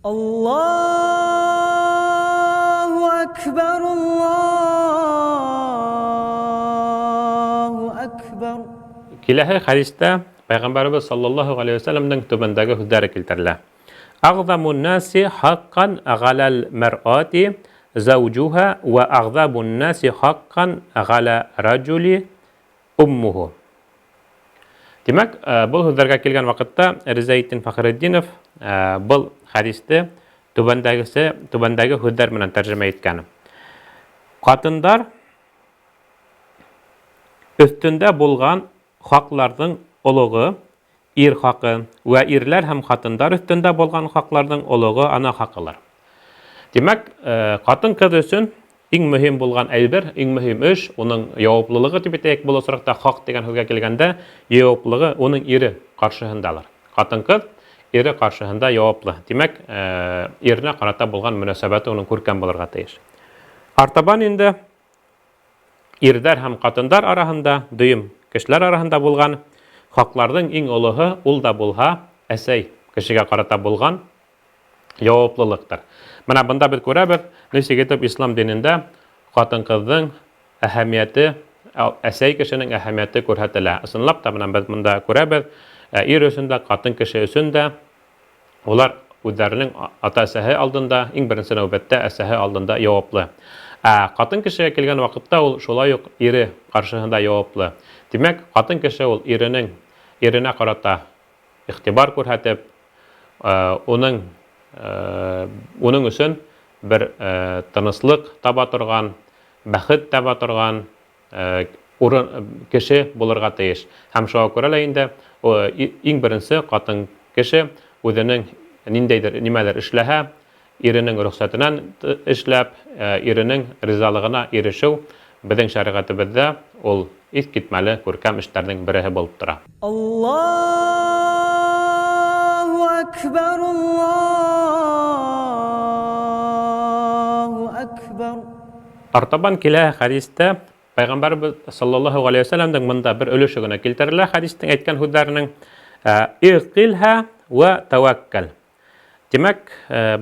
Allahu Ekber, Allahu Ekber. Kilahi hadiste Peygamberimiz sallallahu aleyhi ve sellem'den tübendeki hüddari kilterle. Ağzamun nasi hakkan galal mer'ati zavcuha ve ağzabun nasi hakkan gala raculi ummuhu. Demek bu hüddarga kelgen vakitte Rizaettin Fakhreddinov bu hadiste tübendeki hüddar bilen tercüme etken. Katınlar üstünde bulgan haklardan oluğu ir hakkı ve irler hem katınlar üstünde bulgan haklardan oluğu ana hakkılar. Demek katın kız üçün en mühim bulgan elbir, en mühim iş, onun yavaplılığı tipitek bu sırakta hak degen hüge kelgende yavaplılığı onun iri karşıhındalar. Katın kız iri karşıhında yavaplı. Demek irine karata bulgan münasebeti onun kurken bulurga teyiş. Artaban indi irler hem katınlar arasında, düyüm kişiler arasında bulgan haklardan en oluğu ul da bulha esey kişiye karata bulgan yavaplılıktır. Mana bunda bir ko'rabir, neyse getib İslam dininde katın kızın ahamiyeti, esey kişinin ahamiyeti ko'rsatiladi. Isınlap da biz bunda ko'rabir, ir üstünde, katın kişi üstünde, ular o'zlarining ota-asahi aldında, eng birinchi navbatda asahi aldında javobli. Katın kişiye kelgan vaqtda ul şolay yo'q iri qarshig'ida javobli. Demak, katın kişi ul irine qarata ixtibar ko'rsatib, onun üçün bir tınıslık taba turgan, bäxit taba turgan kişi bulurga teyiş. Hem şoğa ko'ra indi, en birinci katın kişi özünün nindeydir nimeler işlehe, irinin ruhsatından işlep, irinin rizalığına erişiw, bizning şariatımızda ol ilk gitmeli görkem işlerden biri bolup tura. Allahu Ekber, Allahu Ekber. Artaban kila hadiste Peygamberimiz sallallahu aleyhi ve sellem'den bunda bir ölüşügüne keltiriler. Hadistin etken hüddarının İqilha ve tevekkül. Demek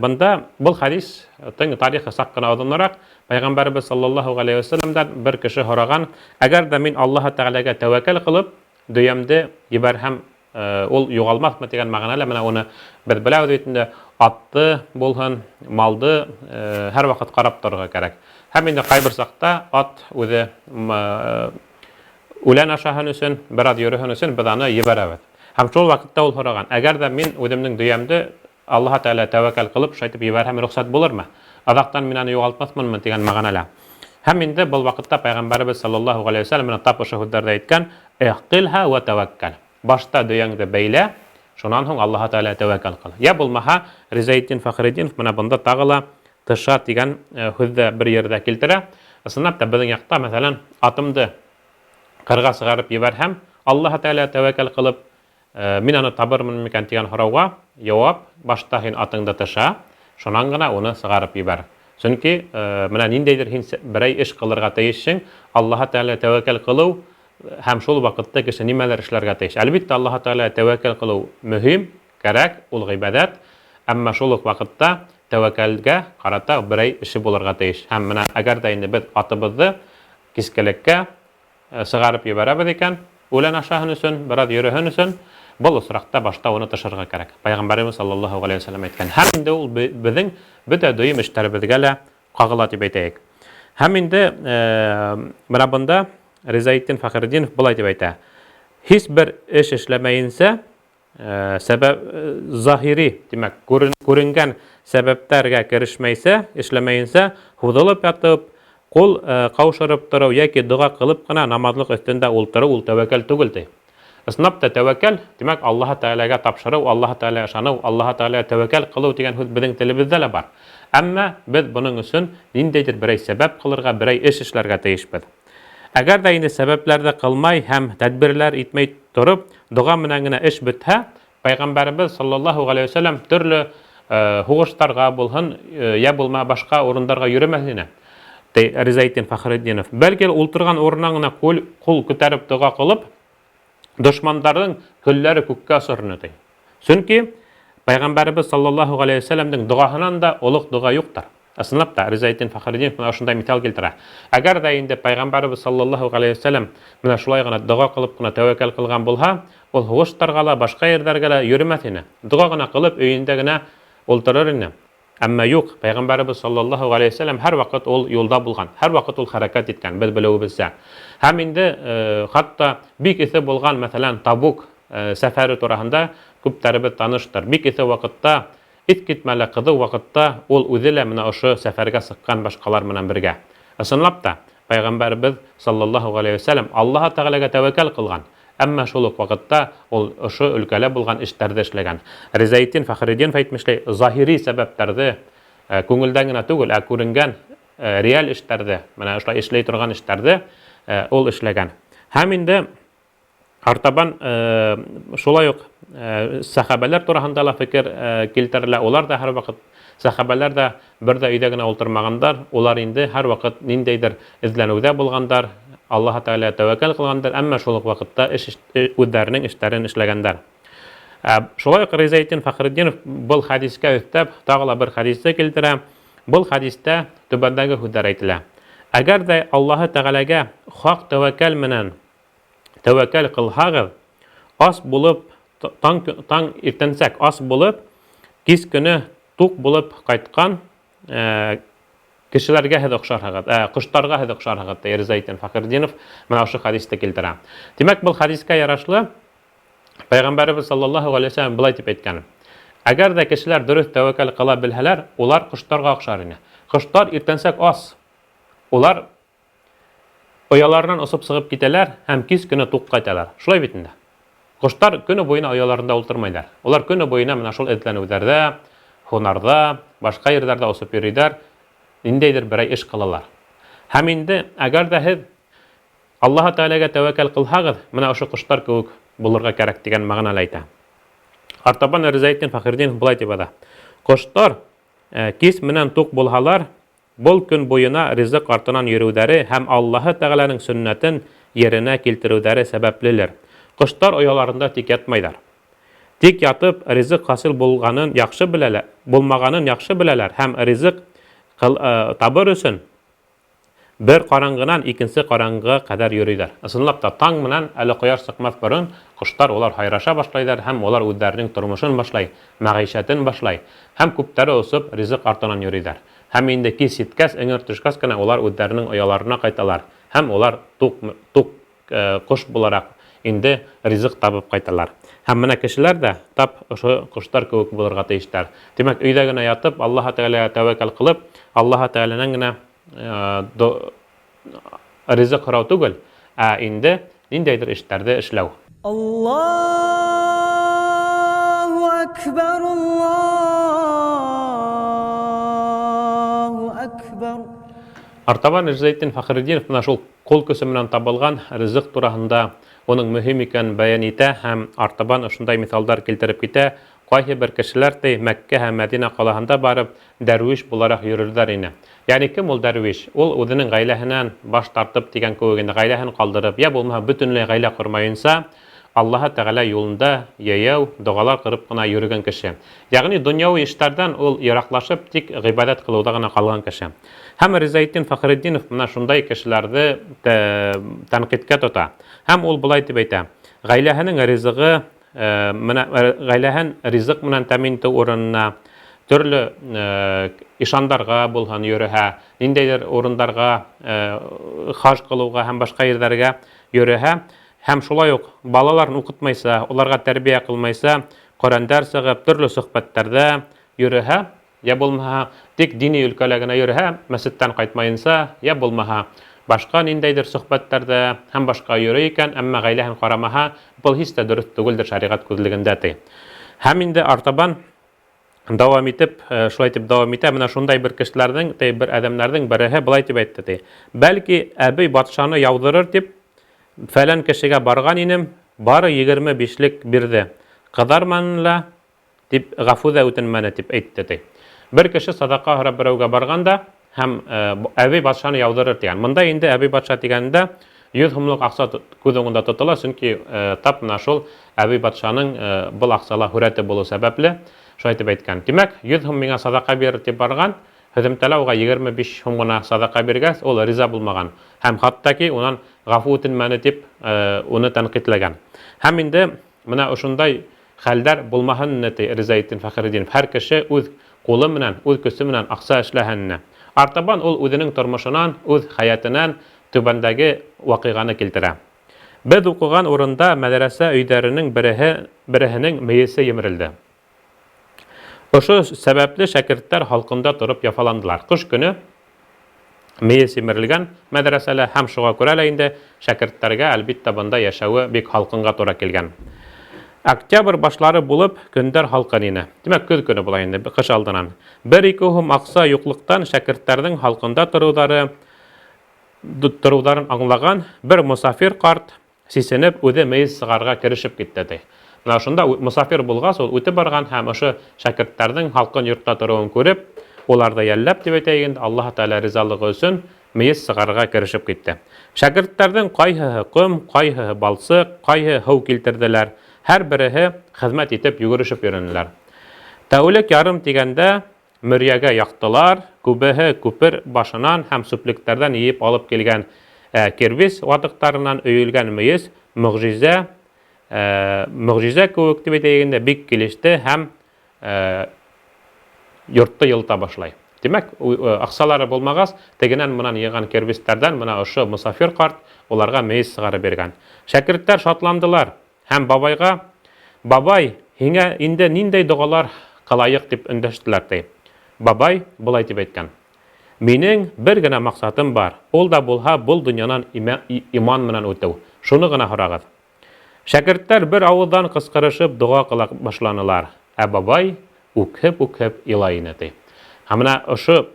bunda bu hadis tarixi saqqına adanarak Peygamberimiz sallallahu aleyhi ve sellem'den bir kişi horagan, agar da men Allah Teala'ga tevekkül kılıp düyemde yiberhem ol yo'g'almasmi degan ma'noda mana uni bir bilav deytinde atты bolhan maldı her vaqt qarab turga kerak. Hem indi qay bir saqta at o'zi ulan aşahan üçün bir yürühün üçün bidani yiberabet. Hem şol vaqtda ol horagan, agar da men o'zimning düyemde Allah Teala tevekkül kılıp şaytib yiberhem ruhsat bolurma. Adaqtan men ani yo'g'altmasmanmi degan ma'noda. Hem indi bu vaqtda Peygamberimiz sallallahu aleyhi ve sellem'in tapışı hüddarda aytgan, "Iqilha ve tevekkül." Başta düyengde beyle, şondan soň Allah Teala tevekkül kıl. Ya bulmaha Rizaettin Fakhreddinov mana bunda tagıla tışat degan hüdda bir yerde keltire. Aslında da bizning ýakda mesalan atımdy qırga sygaryp yiberhem Allah Teala tevekkül kılıp men any tabyrmyn mikan degan sorawga jogap başta hin atyňda tışa, şondan gana onu sygaryp yiber. Çünki mana nindeydir hin birey iş kılırga teýişiň Allah Teala tevekkül kılıw hem şol wagtda kişi nimeler işlerge teýiş. Elbetde Allah Teala tevekkül kılıw mühim, gerek, ul ibadat. Amma şol wagtda tevekkülge karata birey işi bolarga teýiş. Hem mana agar da indi biz atybızdy kiskelikke sygaryp ýeberabys eken, ulan aşahan üçün, biraz ýürühün üçün bu usrakda başta onu taşırga gerek. Peygamberimiz sallallahu aleyhi ve sellem etken. Hem indi ul bizning bütün düýüm işlerimizge qagylat diýip aýtaýyk. Hem indi mana bunda Rizaettin Fakhreddinov bulay dip aýta. Hiç bir iş işlemeyinse sebep zahiri demek görüngen sebeplerge kirişmeyse, işlemeyinse hudalıp yatıp kol kavşarıp turaw yoki dua kılıp gana namazlık üstünde ulturaw ul tevekkül tugul. Aslında tevekkül demek Allah Teala'ga tapşyryw, Allah Teala'ya şanyw, Allah Teala'ya tevekkül kılıw diýen söz biziň dilimizde le bar. Amma biz buning üçün nindeydir birey sebep kılırga, birey iş işlerge teýişmiz. Agar da indi sebeplerde kılmay hem tedbirler itmey turup dua bilen gina iş bitse, Peygamberimiz sallallahu aleyhi ve sellem türlü huguşlarga bolhun ya bulma başka orunlarga yürümesine. Rizaettin Fakhreddinov belki ulturgan orundan gina kul ko'tarip dua kılıp düşmanların külleri kökkä sürünedi. Çünki Пайгамбарыбыз саллаллаху алейхи ва салламның дугаһынан да улуг дуга юктыр. Ысынлап та Ризаетдин Фахриддинов менә шундай мисал килтерә. Әгәр дә инде Пайгамбарыбыз саллаллаху алейхи ва саллям менә шулай гына дуга кылып кына тәвәккәл кылган булһа, ул хуштарга ла, башка йөрдәргә лә йөрмәс ине. Дуга гына кылып өендә генә ултырыр ине. Әмма юк, Пайгамбарыбыз саллаллаху алейхи ва саллям һәр вакыт ул юлда булган, һәр вакыт ул хәрәкәт иткән, без белүебезчә. Һәм инде хатта бик исе булган, мәсәлән, Табук сәфәре турында күптәребез таныштыр. Бик исе вакытта, ит китмәле кызу вакытта ул үзе лә менә ошо сәфәргә сыккан башкалар менән бергә. Ысынлап та Пайгамбарыбыз саллаллаху алейхи ва саллям Аллаһ Тәгаләгә тәвәккәл кылган. Әмма шул ук вакытта ул ошо өлкәлә булган эшләрдә эшләгән. Ризаетдин Фахриддинов әйтмешләй, заһири сәбәпләрдә күңелдән генә түгел, ә күренгән реаль эшләрдә, менә шулай эшләй торган эшләрдә ул эшләгән. Һәм инде артабан шулай ук сахабалар турында ла фикер килтерелә. Улар да һәр вакыт сахабалар да бер дә өйдә генә утырмагандар. Улар инде һәр вакыт ниндәйдер эзләнүдә булгандар. Аллаһ Тәгалә тәвәккәл кылгандар, әмма шул ук вакытта үзләренең эшләрен эшләгәннәр. Шулай ук Ризаетдин Фахриддинов был хадискә өстәп тагы ла бер хадисте килтерә. Был хадистә түбәндәге сүзләр әйтелә. Әгәр дә Аллаһ Тәгаләгә хак тәвәккәл менән тәвәккәл кылһагыз, ас булып таң иртәнсәк ас булып, кис көне тук булып кайткан кешеләргә һез охшарһагыз, коштарга һез охшарһагыз, Ризаетдин Фахриддинов менә ошо хадисте килтерә. Димәк, бу хадискә ярашлы Пайгамбарыбыз саллаллаху алейхи ва саллям булай дип әйткән. Әгәр дә кешеләр дөрес тәвәккәл кыла белһәләр, улар коштарга охшар ине. Коштар иртәнсәк ас. Улар ояларынан осып сыгып китәләр һәм кис көне тук кайталар. Шулай бит инде. Коштар көне буена ояларында утырмайлар. Улар көне буена менә шул эзләнүләрдә, һунарда, башка йөрдәрдә осып йөриләр, ниндәйдер берәй эш кылалар. Һәм инде әгәр дә һез Аллаһ Тәгаләгә тәвәккәл кылһагыз, менә ошо коштар кебек булырга кирәк дигән мәгънәле әйтә. Артабан Ризаетдин Фахриддинов булай дип әйтә. Коштар кис менән тук булһалар, бұл көн буена ризык артынан йөрүдәре һәм Аллаһ Тәгаләнең сөннәтен yerine килтерүдәре сәбәплелер. Коштар ояларында тик ятмайдар. Тик ятып ризык хасил булганын яхшы беләләр, булмаганын яхшы беләләр һәм ризык табыр өчен бер караңгынан икенче караңгыга кадәр йөриләр. Ысынлап та таң менән әле кояш чыкмас борын коштар олар хайраша башлайлар һәм олар үзләренең тормышын башлай, мәгъишәтен башлай һәм күптәре усып ризык артынан йөриләр. Һәм инде кис җиткәс, эңер төшкәс кенә олар үзләренең ояларына кайталар һәм олар тук кош буларак инде ризык табып кайталар. Һәм менә кешеләр дә тап ошо коштар кебек булырга тиештәр. Димәк, өйдә генә ятып, Аллаһ Тәгаләгә тәвәккәл кылып, Аллаһ Тәгаләнең генә ризык һорау түгел, ә инде ниндәйдер эшләрдә эшләү. Аллаһу акбар, Аллаһу акбар. Артабан Ризаетдин Фахриддинов менә шул кул көсе менән табылган ризык турында оның мөһим икәнен бәян итә һәм артабан ошондай мисалдар килтереп китә. Кайсы бер кешеләр Мәккә һәм Мәдинә калаһында барып дәрвиш буларак йөрерләр ине. Ягъни кем ул дәрвиш? Ул үзенең гаиләһеннән баш тартып дигән кебек гаиләһен калдырып, я булмаса бөтенләй гаилә кормаенса, Аллаһ Тәгалә юлында яяу, дугалар кырып кына йөргән кеше. Ягъни дөньяви эшләрдән ул яраклашып, тик гыйбадат кылуда гына калган кеше. Һәм Ризаетдин Фахриддинов менә шундай кешеләрне тәнкыйтькә тота. Һәм ул булай дип әйтә: гаиләһенең ризыгы, менә гаиләһен ризык менән тәэмин итү урынына төрле ишандарга булган йөрәһә, ниндәйдер урындарга хаж кылуга һәм башка йөрдәргә йөрәһә, һәм шулай ук балаларын укытмайса, уларга тәрбия кылмайса, Коръәндар сыгып, төрле сөхбәтләрдә йөрәһә, я булмаһа тик дини өлкәләргә йөрәһә, мәсҗидтән кайтмаенса, я булмаһа башка ниндәйдер сөхбәтләрдә һәм башка йөрә икән, әмма гаиләһен карамаһа, был һич тә дөрес түгелдер шариғат күзлегендә ти. Һәм инде артабан дәвам итеп, шулай итеп дәвам итә, менә шундай бер кешеләрнең, бер адәмнәрнең береһе булай дип әйтте ти. Бәлки әбей батшаны яудырыр дип фәлән кешегә барган инем, бары 25лек бирде. Кадарманла дип гафуда үтенмәне дип әйтте ти. Бер кеше садака һорап берәүгә барганда һәм әбей батшаны яудырыр дигән. Монда инде әбей батша дигәндә 100 һумлык акча күз уңында тотыла, чөнки тап менә шул әбей батшаның был акчала хүрәте булу сәбәпле. Шулай итеп әйткән. Димәк, 100 һум миңа садака бир дип барган, һөҙөмтәлә уға 25 һум гына садака биргәс, ул риза булмаган. Һәм хаттаки унан гафу үтенмәне дип уны тәнҡитләгән. Һәм инде менә ошондай хәлдәр булмаһын ти Ризаетдин Фәхретдинов. Һәр кеше үҙ ҡулы менән, үҙ көсө менән аҡса эшләһен. Артабан ул үҙенең тормошонан, үҙ хәятынан түбәндәге ваҡиғаны килтерә. Беҙ уҡыған урында мәҙрәсә өйҙәренең береһенең мейесе емерелде. Ошо сәбәпле шәкерттәр халҡында тороп яфаландылар. Ҡыш көнө мейес емерелгән мәҙрәсәлә һәм шуға күрә лә инде шәкерттәргә әлбиттә бында йәшәүе бик һалҡынға тура килгән. Октябрь башлары булып көндәр һалҡын ине. Димәк, көҙ көнө була инде, ҡыш алдынан. 1-2 һум аҡса юҡлыҡтан шәкерттәрҙең һалҡында тороуҙарын аңлаған бер мосафир ҡарт сисенеп үҙе мейес сығарға керешеп китте. Менә шунда мосафир булғас, ул үтеп барған һәм ошо шәкерттәрҙең һалҡын йортта тороуын күреп, уларҙы йәлләп дип әйтәйек, Аллаһ Тәғәлә ризалығы өсөн мейес сығарға керешеп китте. Шәкерттәрҙең ҡайһыһы ҡом, ҡайһыһы балсыҡ, ҡайһыһы һыу килтерҙеләр. Һәр береһе хеҙмәт итеп йүгерешеп йөрөнөләр. Тәүлек ярым тигәндә мөрйәгә яҡтылар, күбеһе күпер башынан һәм сүплектәрҙән йыйып алып килгән кирбис ватыҡтарынан өйөлгән мейес мөғжизә кеүек дип әйтәйек, бик килеште һәм йортто йылыта башлай. Димәк, аҡсалары булмағас, тегенән менән йыйған кирбистәрҙән менә ошо мосафир ҡарт уларға мейес сығарып биргән. Шәкерттәр шатландылар һәм бабайға: "Бабай, һиңә инде ниндәй доғалар ҡылайыҡ?" дип өндәштеләр. Бабай былай тип әйткән: "Минең бер генә маҡсатым бар. Ул да булһа, был донъянан иман менән үтеү. Шуны ғына һорағыҙ." Шәкерттәр бер ауыҙҙан ҡысҡырышып доға ҡыла башланылар. Ә бабай үкһеп илай ине. Һәм менә ошо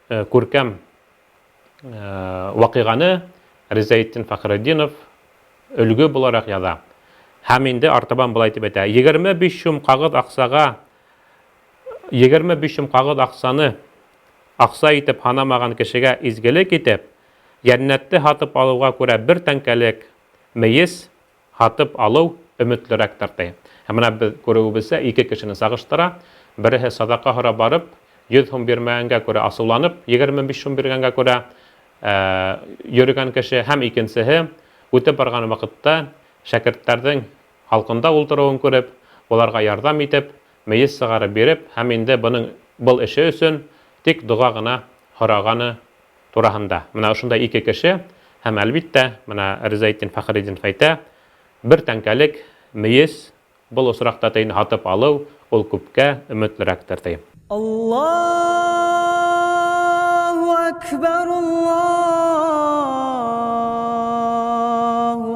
күркәм ваҡиғаны Ризаетдин Фәхретдинов өлгө булараҡ яҙа. Һәм инде артабан былай тип әйтә: 25 сум ҡағыҙ аҡсаны аҡса итеп һанамаған кешегә изгелек итеп, йәннәтте һатып алыуға күрә 1 тәңкәлек мейес һатып алыу өмөтлөрәктәр. Һәм менә беҙ күреүебеҙсә 2 кешене сағыштыра. Береһе садаҡа һорап барып, 100 һум бирмәгәнгә күрә асыуланып, 25 сум биргәнгә күрә йөрөгән кеше, һәм икенсеһе үтеп барған ваҡытта шәкерттәрҙең һалҡында ултырыуын күреп, уларға ярҙам итеп, мейес сығарып биреп, һәм инде был эше өсөн тик доға ғына һорағаны тураһында. Менә ошондай 2 кеше, һәм әлбиттә, менә Ризаетдин Фәхретдинов әйтә, 1 тәңкәлек мейес был осраҡта һатып алыу, ул күпкә өмөтлөрәктер. Аллаху акбар, Аллаху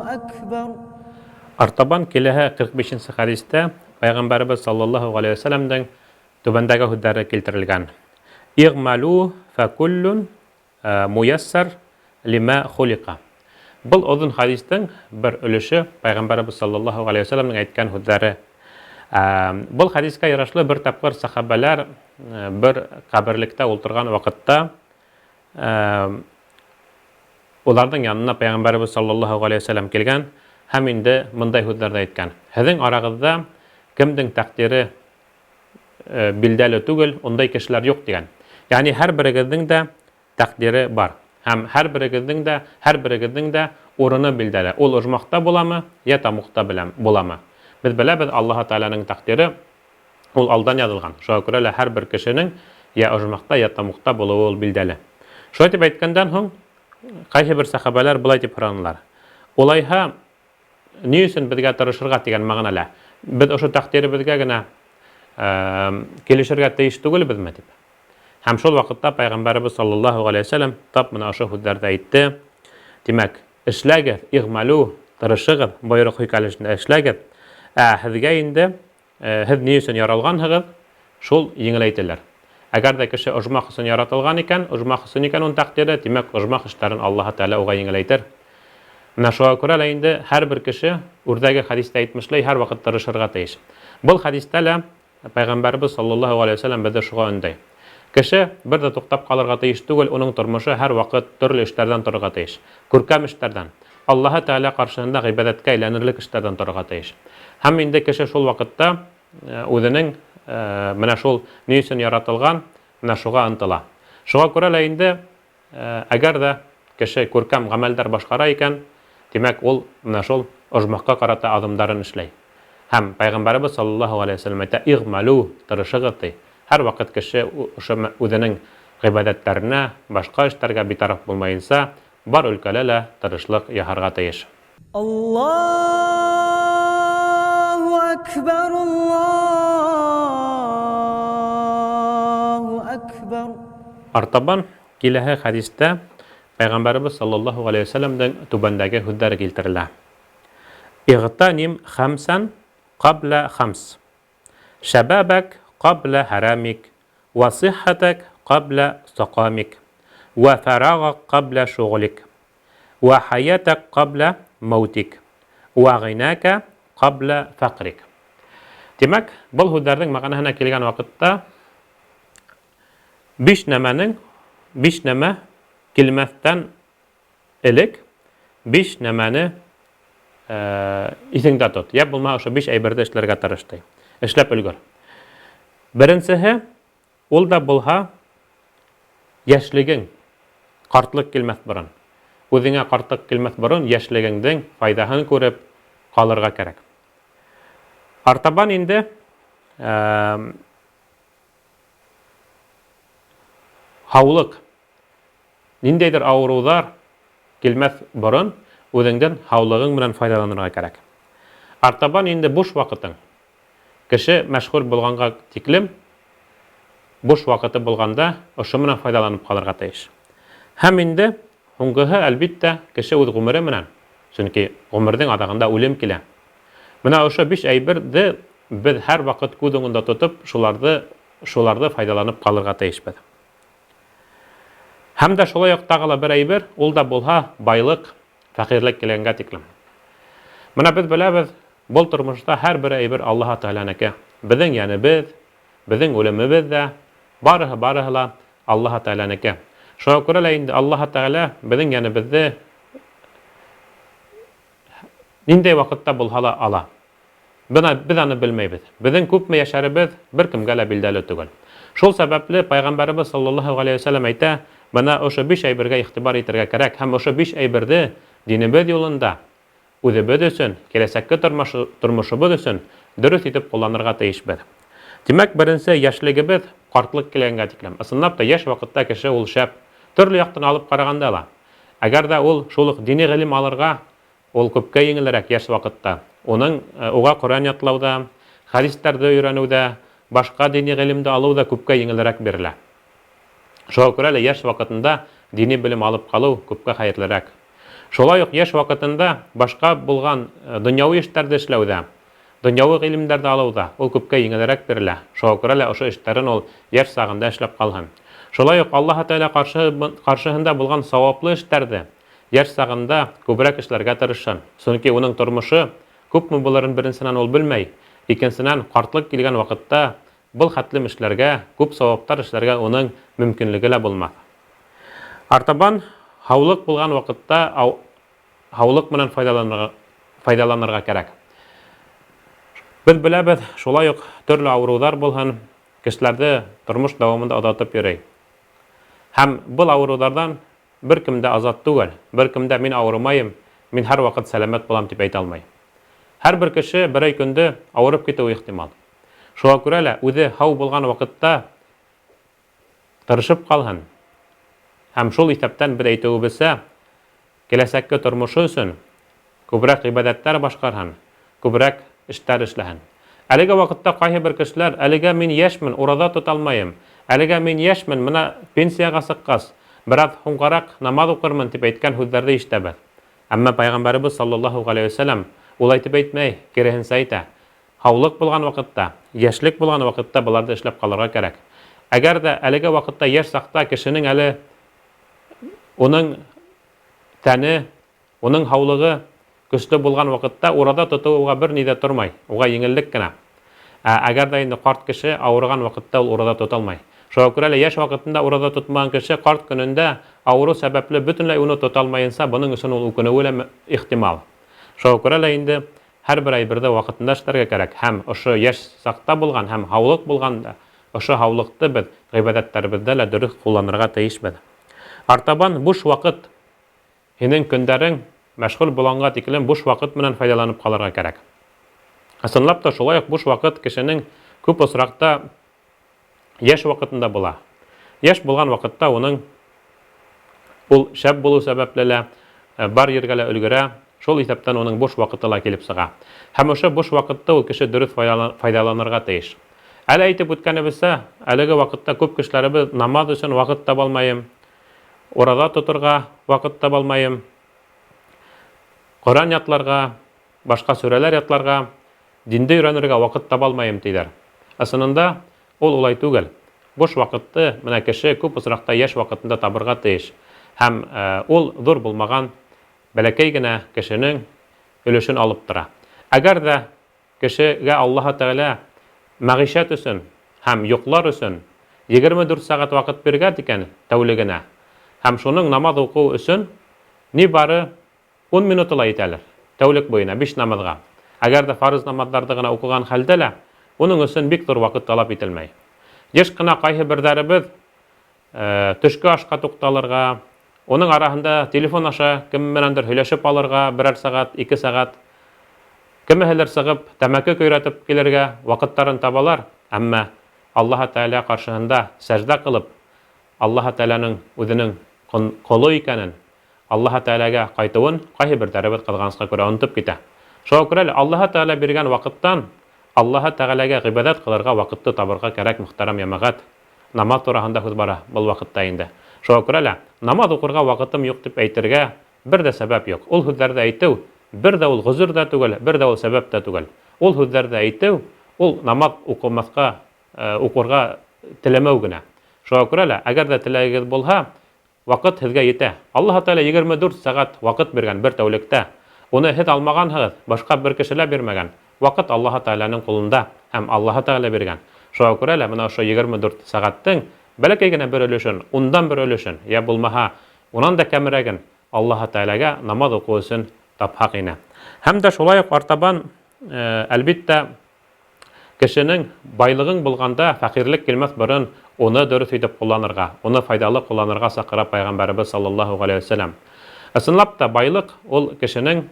акбар. Артабан киләһе 45-нче хәдистә Пәйғәмбәребез саллаллаһу алейһи ва сәлләмдең түбәндәге һүҙҙәре килтерелгән. Игмалу фәкуллун муяссар лима хулиқа. Был оҙон хәдистең бер өлөшө Пәйғәмбәребез саллаллаһу алейһи ва сәлләмнең әйткән һүҙҙәре. Был хәдискә ярашлы бер тапҡыр сахабәләр бер ҡәберлектә ултырған ваҡытта уларҙың янына Пәйғәмбәребез саллаллаһу алейһи ва сәлләм килгән һәм инде мындай һүҙҙәрҙе әйткән: "Һеҙҙең арағыҙҙа кемдең тәҡдире билдәле түгел, ундай кешеләр юҡ" дигән. Яғни һәр берегеҙҙең дә тәҡдире бар һәм һәр берегеҙҙең дә урыны билдәле. Ул ожмаҡта буламы, йә тамуҡта буламы? Беҙ беләбеҙ, Аллаһ Тәғәләнең тәҡдире ул алдан яҙылған. Шуға күрә лә һәр бер кешенең йә ожмаҡта, йә тамуҡта булыуы ул билдәле. Шулай тип әйткәндән һуң, ҡайһы бер сахабалар былай тип һоранылар: "Улайһа, ни өсөн беҙгә тырышырға" тигән мәғәнәлә. Беҙ ошо тәҡдиребеҙгә генә килешергә тейеш түгелбеҙме дип. Һәм шул ваҡытта Пәйғәмбәребез саллаллаһу алейһи ва сәлләм тап менә ошо һүҙҙәрҙе әйтте. Димәк, эшләгеҙ, игмалу, тырышығыҙ, бойороҡ һөйкәлешендә эшләгеҙ. Һеҙгә инде һеҙ ни өсөн яралғанһығыҙ, шул еңеләйтелер. Әгәр дә кеше ожмаҡ өсөн яратылған икән, ожмаҡ өсөн икән уның тәҡдире, димәк, ожмаҡ эштәрен Аллаһ Тәғәлә уға еңеләйтер. Менә шуға күрә лә инде һәр бер кеше үрҙәге хәдистә әйтмешләй, һәр ваҡыт тырышырға тейеш. Был хәдистә лә Пәйғәмбәребез саллаллаһу алейһи ва сәлләм беҙҙе шуға өндәй. Кеше бер дә туҡтап ҡалырға тейеш түгел, уның тормошо һәр ваҡыт төрлө эштәрҙән торорға тейеш. Күркәм эштәрҙән, Аллаһ Тәғәлә ҡаршыһында ғибәҙәткә әйләнерлек эштәрҙән торорға тейеш. Һәм инде кеше шул ваҡытта үҙенең менә шул ни өчен яратылган, менә шуга ынтыла. Шуңа күрә лә инде әгәр дә кеше күркәм гамәлдәр башкара икән, димәк ул менә шул оҗмахка карата адымдарын эшләй. Һәм Пәйгамбәрбез саллаллаһу алейһи ва сәллям әйтә: "Игмалу", тырышыгыз ди. Һәр вакыт кеше үзенең гыйбадәтләренә, башка эшләргә битараф булмаенса, бар өлкәдә лә тырышлык яһарга тиеш. Аллаһу акбар, Аллаһу акбар. Артабан киләһе хадистә Пәйгамбәрбез саллаллаһу алейһи ва сәллямдән түбәндәге һүзләр килтерелә. Игтаним хамсан قبل خمس شبابك قبل هرمك وصحتك قبل سقامك وفراغك قبل شغلك وحياتك قبل موتك وغناك قبل فقرك. Demek, бұл һүҙҙәрҙең мәғәнәһенә килгән ваҡытта биш нәмә килмәҫтән элек биш нәмәне иҫеңдә тот. Я булма ошо 5 әйберҙе эшләргә тырышты. Эшләп өлгөр. Беренсеһе, ул да булһа йәшлегең, ҡартлык килмәҫ борон. Үҙеңә ҡартлык килмәҫ борон йәшлегеңдең файдаһын күреп ҡалырға кәрәк. Артабан инде һаулык, ниндәйҙер ауырыуҙар килмәҫ борон үҙеңдән һаулығың менән файдаланырға кәрәк. Артабан инде буш ваҡытың. Кеше мәшһүр булғанға тиклем, буш ваҡыты булғанда ошо менән файдаланып ҡалырға тейеш. Һәм инде һуңғыһы, әлбиттә, кеше үҙ ғүмере менән, сөнки ғүмерҙең аҙағында үлем килә. Менә ошо 5 әйберҙе беҙ һәр ваҡыт күҙ уңында тотоп, шуларҙы файдаланып ҡалырға тейешбеҙ. Һәм дә шулай уҡ тағы ла бер әйбер, ул да булһа байлык, фәҡирлек килгәнгә тиклем. Менә беҙ беләбеҙ, был тормошта һәр бер әйбер Аллаһ Тәғәләнеке. Беҙҙең йәнебеҙ, беҙҙең үлемебеҙ ҙә, барыһы ла Аллаһ Тәғәләнеке. Шуға күрә лә инде Аллаһ Тәғәлә беҙҙең йәнебеҙҙе ниндәй ваҡытта булһа ла ала. Беҙ аны белмәйбеҙ. Беҙҙең күпме йәшәребеҙ бер кемгә лә билдәле түгел. Шул сәбәпле Пәйғәмбәребез саллаллаһу алейһи ва сәллям әйтә, бына ошо 5 әйбергә иғтибар итергә кәрәк, һәм ошо 5 әйберҙе динебеҙ юлында, үҙебеҙ өсөн, киләсәккә тормошобоҙ өсөн дөрөҫ итеп ҡулланырға тейешбеҙ. Тимәк, беренсе йәшлегебеҙ ҡартлык килгәнгә тиклем. Ысынлап та йәш ваҡытта кеше ул шәп, төрлө яҡтан алып ҡарағанда ла. Әгәр ҙә ул шул уҡ дини ғилем алырға, ул күпкә еңелерәк йәш ваҡытта. Уға Ҡөрьән ятлауҙа, хәдистәрҙе өйрәнеүҙә, башҡа дини ғилемде алыуҙа күпкә еңелерәк бирелә. Шуға күрә лә йәш ваҡытында дини белем алып ҡалыу күпкә хәйерлерәк. Шулай уҡ йәш ваҡытында башҡа булған донъяуи эштәрҙе эшләүҙә, донъяуи ғилемдәрҙе алыуҙа ул күпкә еңелерәк бирелә. Шуға күрә лә ошо эштәрен ул йәш сағында эшләп ҡалһын. Шулай уҡ Аллаһ Тәғәлә ҡаршыһында булған сауаплы эштәрҙе йәш сағында күберәк эшләргә тырышһын. Сөнки уның тормошо күпме булырын беренсенән ул белмәй, икенсенән ҡартлык килгән ваҡытта был хәтлем эшләргә, күп саваптар эшләргә уның мөмкинлеге лә булмаҫ. Артабан һаулык булған ваҡытта һаулык менән файдаланырға кәрәк. Беҙ беләбеҙ, шулай уҡ төрлө ауырыуҙар булһын, кешеләрҙе тормош дауамында оҙатып йөрөй. Һәм был ауырыуҙарҙан бер кем дә азат түгел, бер кем дә мин ауырымайым, мин һәр ваҡыт сәләмәт булам тип әйтә алмай. Һәр бер кеше берәй көндө ауырып китеү ихтимал. Шуға күрә лә үҙе һау булған ваҡытта тырышып ҡалһын. Һәм шул иҫәптән беҙ әйтеүебеҙсә, киләсәккә тормошо өсөн күберәк ғибәҙәттәр башҡарһын, күберәк эштәр эшләһен. Әлегә ваҡытта ҡайһы бер кешеләр, әлегә мин йәшмен, ураҙа тота алмайым, әлегә мин йәшмен, менә пенсияға сыҡҡас, бер аҙ һуңғараҡ намаҙ уҡырмын тип әйткән һүҙҙәрҙе ишетәбеҙ. Әммә Пәйғәмбәребез саллаллаһу алейһи ва сәллям ул әйтеп әйтмәй, киреһенсә әйтә. Һаулыҡ булған ваҡытта, йәшлек булған ваҡытта быларҙы эшләп ҡалырға кәрәк. Әгәр дә әлегә ваҡытта йәш саҡта кешенең әле уның тәне, уның һаулығы көслө булған ваҡытта ураҙа тотоу уға бер ни ҙә тормай, уға еңеллек кенә. Әгәр дә инде ҡарт кеше ауырған ваҡытта ул ураҙа тота алмай. Шуға күрә лә йәш ваҡытында ураҙа тотмаған кеше ҡарт көнөндә ауырыу сәбәпле бөтөнләй уны тота алмайынса, бының өсөн ул үкенеүе лә ихтимал. Шуға күрә лә инде һәр бер әйберҙе ваҡытында эшләргә кәрәк. Һәм ошо йәш саҡта булған, һәм һаулыҡ булғанда, ошо һаулыҡты беҙ ғибәҙәттәребеҙҙә лә дөрөҫ ҡулланырға тейешбеҙ. Артабан буш ваҡыт, һинең көндәрең мәшғүл булғанға тиклем буш ваҡыт менән файҙаланып ҡалырға кәрәк. Ысынлап та шулай уҡ буш ваҡыт кешенең күп осраҡта йәш ваҡытында була. Йәш булған ваҡытта уның ул шәп булыу сәбәпле лә бар ергә лә өлгөрә, шул иҫәптән уның буш ваҡыты ла килеп сыға. Һәм ошо буш ваҡытты ул кеше дөрөҫ файҙаланырға тейеш. Әле әйтеп үткәнебеҙсә, әлеге ваҡытта күп кешеләребеҙ намаҙ өсөн ваҡыт таба алмайым, ураҙа тоторға ваҡыт таба алмайым, Ҡөрьән ятларға, башҡа сүрәләр ятларға, динде өйрәнергә ваҡыт таба алмайым тиҙәр. Ысынында ул улай түгел. Буш ваҡытты менә кеше күп осраҡта йәш ваҡытында табырға тейеш. Һәм ул ҙур булмаған бәләкәй генә кешенең өлөшөн алып тора. Әгәр ҙә кешегә Аллаһ Тәғәлә мәғишәт өсөн һәм йоҡлар өсөн 24 сәғәт ваҡыт биргән икән тәүлегенә, һәм шуның намаҙ уҡыу өсөн ни бары 10 минуты ла етәлер, тәүлек буйына 5 намаҙға. Әгәр ҙә фарыз намаҙҙарҙы ғына уҡыған хәлдә лә, уның өсөн бик ҙур ваҡыт талап ителмәй. Йыш ҡына ҡайһы берҙәребеҙ төшкө ашҡа туҡталырға, уның араһында телефон аша кем менәндер һөйләшеп алырға 1 сәғәт, 2 сәғәт, кемеһелер сығып, тәмәке көйрәтеп килергә ваҡыттарын табалар, әммә Аллаһ Тәғәлә ҡаршыһында сәждә ҡылып, Аллаһ Тәғәләнең үҙенең ҡоло икәнен, Аллаһ Тәғәләгә ҡайтыуын ҡайһы берҙәребеҙ ҡыҙғанысҡа күрә онотоп китә. Шуға күрә лә Аллаһ Тәғәлә биргән ваҡыттан Аллаһ Тәғәләгә ғибәҙәт ҡылырға ваҡытты табырға кәрәк, мөхтәрәм йәмәғәт. Намаҙ тураһында һүҙ бара был ваҡытта инде. Шуға күрә лә намаҙ уҡырға ваҡытым юҡ дип әйтергә бер дә сәбәп юҡ. Ул һүҙҙәрҙе әйтеү бер дә ул ғөзөр ҙә түгел, бер дә ул сәбәп тә түгел. Ул һүҙҙәрҙе әйтеү, ул намаҙ уҡырға теләмәү генә. Шуға күрә лә, әгәр ҙә теләгегеҙ булһа, ваҡыт һеҙгә етә. Аллаһ Тәғәлә 24 сәғәт ваҡыт биргән бер тәүлектә. Уны һеҙ алмағанһығыҙ, башҡа бер кеше лә бирмәгән. Ваҡыт Аллаһ Тәғәләнең ҡулында һәм Аллаһ Тәғәлә биргән. Шуға күрә лә бына ошо 24 сәғәттең бәләкәй генә бер өлөшөн, 10-дан бер өлөшөн, йә булмаһа, унан да кәмерәген Аллаһ Тәғәләгә намаҙ уҡыу өсөн тапһаҡ ине. Һәм дә шулай уҡ артабан, әлбиттә, кешенең байлығың булғанда фәҡирлек килмәҫ борон уны дөрөҫ итеп ҡулланырға, уны файҙалы ҡулланырға саҡыра Пәйғәмбәребеҙ саллаллаһу ғәләйһи ва сәлләм. Ысынлап та байлыҡ ул кешенең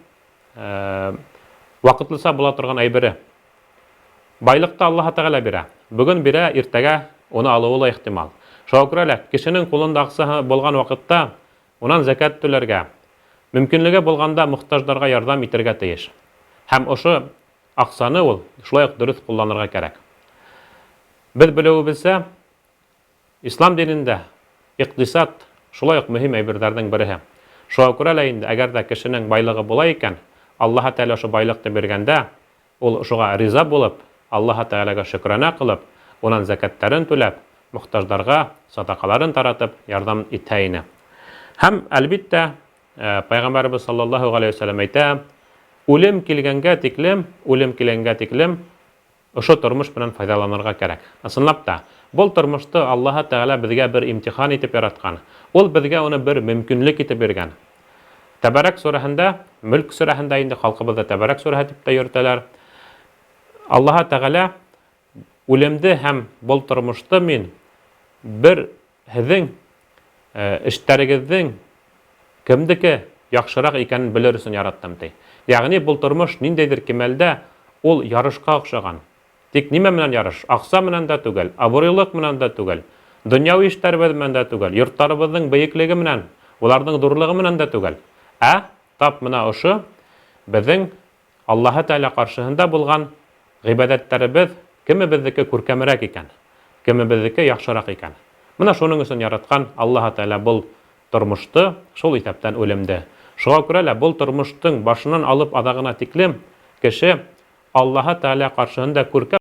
ваҡытлыса була торған әйбере. Байлыҡты Аллаһ Тәғәлә бирә. Бөгөн бирә, иртәгә уны алыуы ла ихтимал. Шуға күрә лә кешенең ҡулында аҡсаһы булған ваҡытта унан зәкәт түләргә, мөмкинлеге булғанда мохтаждарға ярҙам итергә тейеш. Һәм ошо аҡсаны ул шулай уҡ дөрөҫ ҡулланырға кәрәк. Беҙ белеүебеҙсә, ислам динендә иҡтисад шулай уҡ мөһим әйберҙәрҙең береһе. Шуға күрә лә инде, әгәр ҙә кешенең байлығы була икән, Аллаһ Тәғәлә ошо байлыҡты биргәндә, ул шуға риза булып, Аллаһ Тәғәләгә шөкрәнә ҡылып, унан зәкәттәрен түләп, мохтаждарға садаҡаларын таратып, ярҙам итһә ине. Һәм, әлбиттә, Пәйғәмбәребеҙ саллаллаһу ғәләйһи ва сәлләм әйтә, үлем килгәнгә тиклем, ошо тормош менән файҙаланырға кәрәк. Ысынлап та, был тормошто Аллаһ Тәғәлә беҙгә бер имтихан итеп яратҡан. Ул беҙгә уны бер мөмкинлек итеп биргән. Тәбәрәк сүрәһендә, Мөлк сүрәһендә инде халҡыбыҙҙа Тәбәрәк сүрәһе тип тә йөрөтәләр. Аллаһ Тәғәлә үлемде һәм был тормошто мин бер һеҙҙең эштәрегеҙҙең кемдеке яҡшыраҡ икәнен белер өсөн яраттым ти. Яғни был тормош ниндәйҙер кимәлдә ул ярышҡа оҡшаған. Тик нимә менән ярыш? Аҡса менән дә түгел, абруйлыҡ менән дә түгел, донъяуи эштәребеҙ менән дә түгел, йорттарыбыҙҙың бейеклеге менән, уларҙың ҙурлығы менән дә түгел. Тап мына ошо беҙҙең Аллаһ Тәғәлә ҡаршыһында булған ғибәҙәттәребеҙ кемебеҙҙеке күркәмерәк икән, кемебеҙҙеке яҡшыраҡ икән. Мына шуның өсөн яратҡан Аллаһ Тәғәлә был тормошто, шул иҫәптән үлемде. Шуға күрә лә был тормоштоң башынан алып аҙағына тиклем кеше Аллаһ Тәғәлә ҡаршыһында күркәм